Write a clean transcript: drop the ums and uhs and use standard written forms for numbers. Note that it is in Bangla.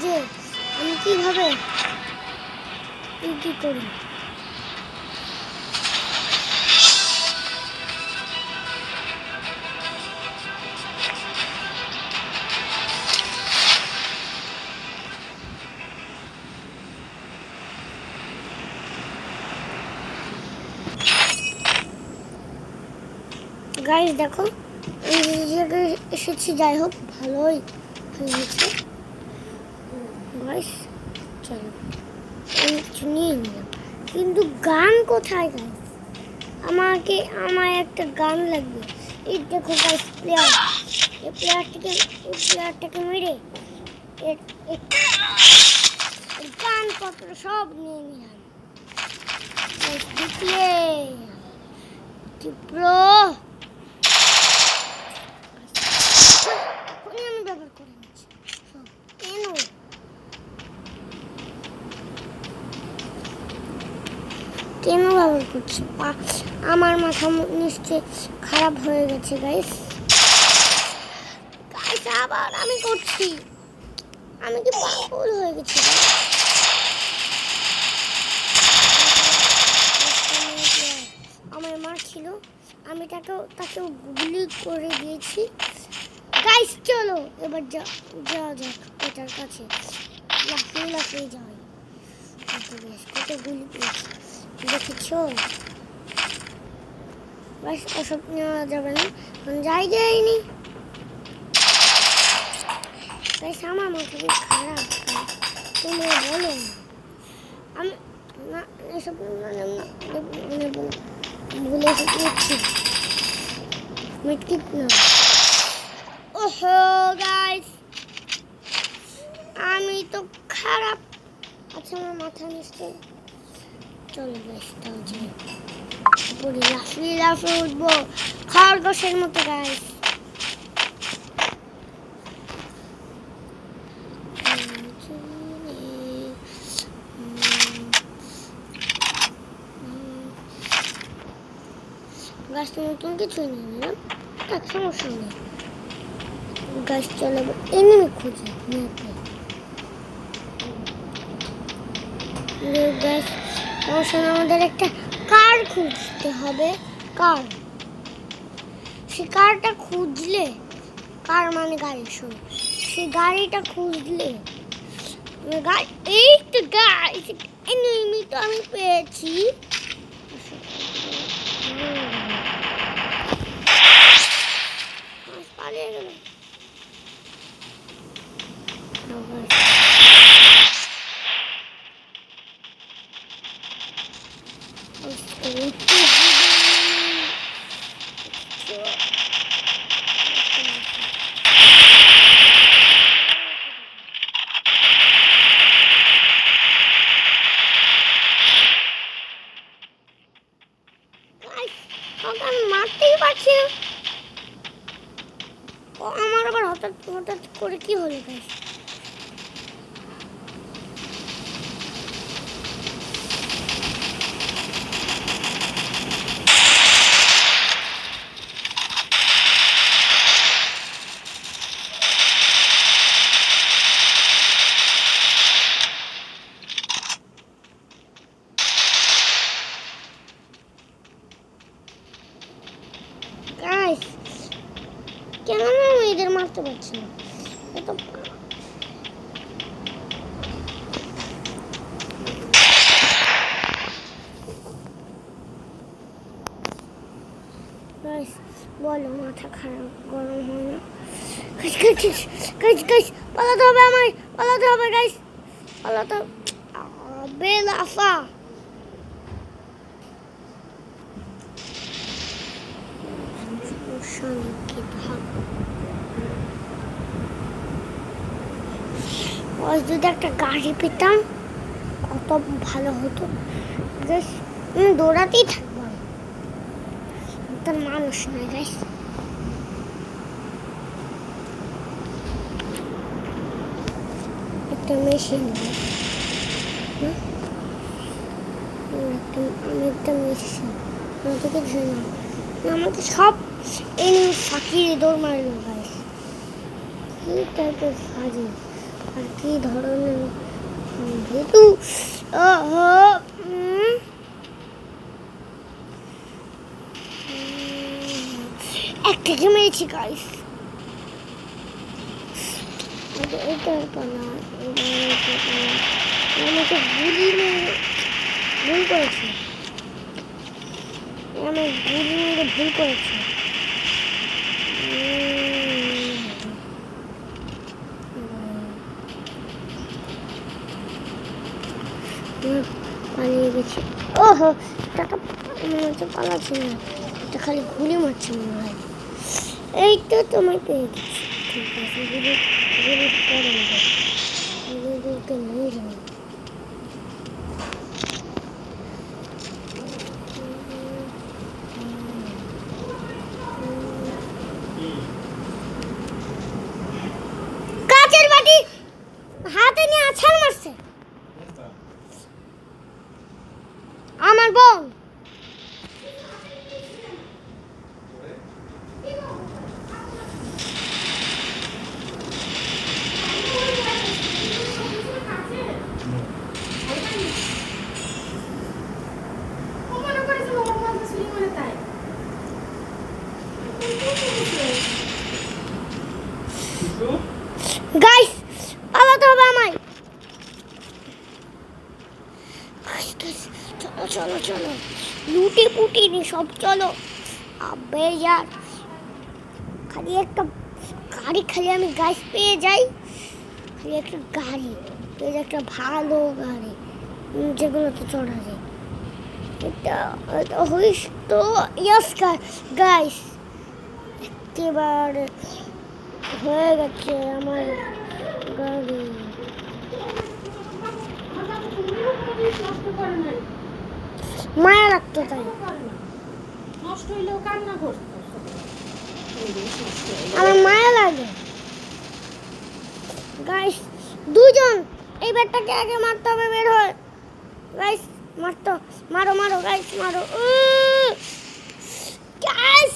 যে আমি কিভাবে কি করি। গাইস দেখো আমি যে জায়গায় এসেছি, যাই হোক ভালোই হয়েছে গাইস। চলো আমি কিছু নিয়ে নিলাম, কিন্তু গান কোথায় গাইস? আমার একটা গান লাগবে। এই দেখো গাইস প্লেয়ারটাকে মেরে গান পত্র সব নিয়ে নিলাম। দেখলে প্রো আমি ব্যবহার করে নিচ্ছি সব। কেন ব্যবহার করছি? আমার মাথা নিশ্চয় খারাপ হয়ে গেছে গাইস। আবার আমি করছি, আমি কি পাগল হয়ে গেছি? আমার মা ছিল, আমি তাকে গুলি করে দিয়েছি গাইস। চলো এবার যাওয়া যাক ওটার কাছে, লাফিয়ে যাই। কত গুলি পেয়েছি দেখেছো গাইস? ওসব নেওয়া যাবে না, যাইনি গাইস। আমার মাথা খুব খারাপ, তোমরা বলো না। আমি না এসব ভুলে গেছি মিটকিট না। ওহো গাইস আমি তো খারাপ। আচ্ছা আমার মাথা নিশ্চয়। চলো গাইস তাও যাই, উপরে লাফিয়ে উঠবো খরগোশের মতো গাইস। গাছ তো নতুন কিছুই নিয়ে নিলাম, তার সমস্যা নেই গাছ। চলে এনিমি খুঁজে নিতে গাছ। সমস্যা আমাদের একটা কার খুঁজতে হবে। কার, সে কারটা খুঁজলে, কার মানে গাড়ি, শোন সে গাড়িটা খুঁজলে এই তো গাইস এনিমি তো আমি পেয়েছি। পালিয়ে গেল। মারতেই পারছি না। আমার আবার হঠাৎ করে কি হলো গাইস? কেন আমি এদের মারতে পারছি না? বলো মাথা খারাপ গরম হয় না? পালাতে হবে, আমায় পালাতে হবে গাইস, পালাতে হবে। লাফা যদি একটা গাড়ি পেতাম কত ভালো হতো। দৌড়াতেই থাকবো, তার মানুষ নয় গাইস। একটা মেশিন, আমি একটা মেশিন আমাকে সব ফাঁকিয়ে দৌড় মারলো গাইস। কি টাইপের ফাঁকি আর কি ধরনের ভীতু একটাকে মেরেছি গাইস। এটা না আমাকে গুলি মেরে ভুল করেছে, আমি গুলি মেরে ভুল করেছি। পালিয়ে গেছে। ওহো টাকা মনে হচ্ছে পালাচ্ছে না, এটা খালি গুলি মারছে মনে হয়। এই তো তোমায় পেয়ে গেছি। ঠিক আছে গুলি গুলি পরে নেবে, গুলিকে নিয়ে যাবে। কাচের বাটি হাতে নিয়ে আছাড় মারছে আমার বোন। গাইস পালাতে হবে আমায়। চলো চলো চলো লুটি পুটি নি সব চলো। আবে यार খালি একটা গাড়ি, খালি আমি গাইস পেয়ে যাই, খালি একটা গাড়ি পেয়ে যাই, একটা ভালো গাড়ি যেগুলোতে চড়া যায়। এটা হইস তো ইয়েস গাইস একেবারে হয়ে গেছে আমার গাড়ি। মায়া লাগতো তাই নষ্ট হইলেও কান্না করতো, আমার মায়া লাগে গাইস। দুজন এই ব্যাটটাকে আগে মারতে হবে, বের হয় গাইস। মারতো, মারো মারো গাইস মারো গাইস।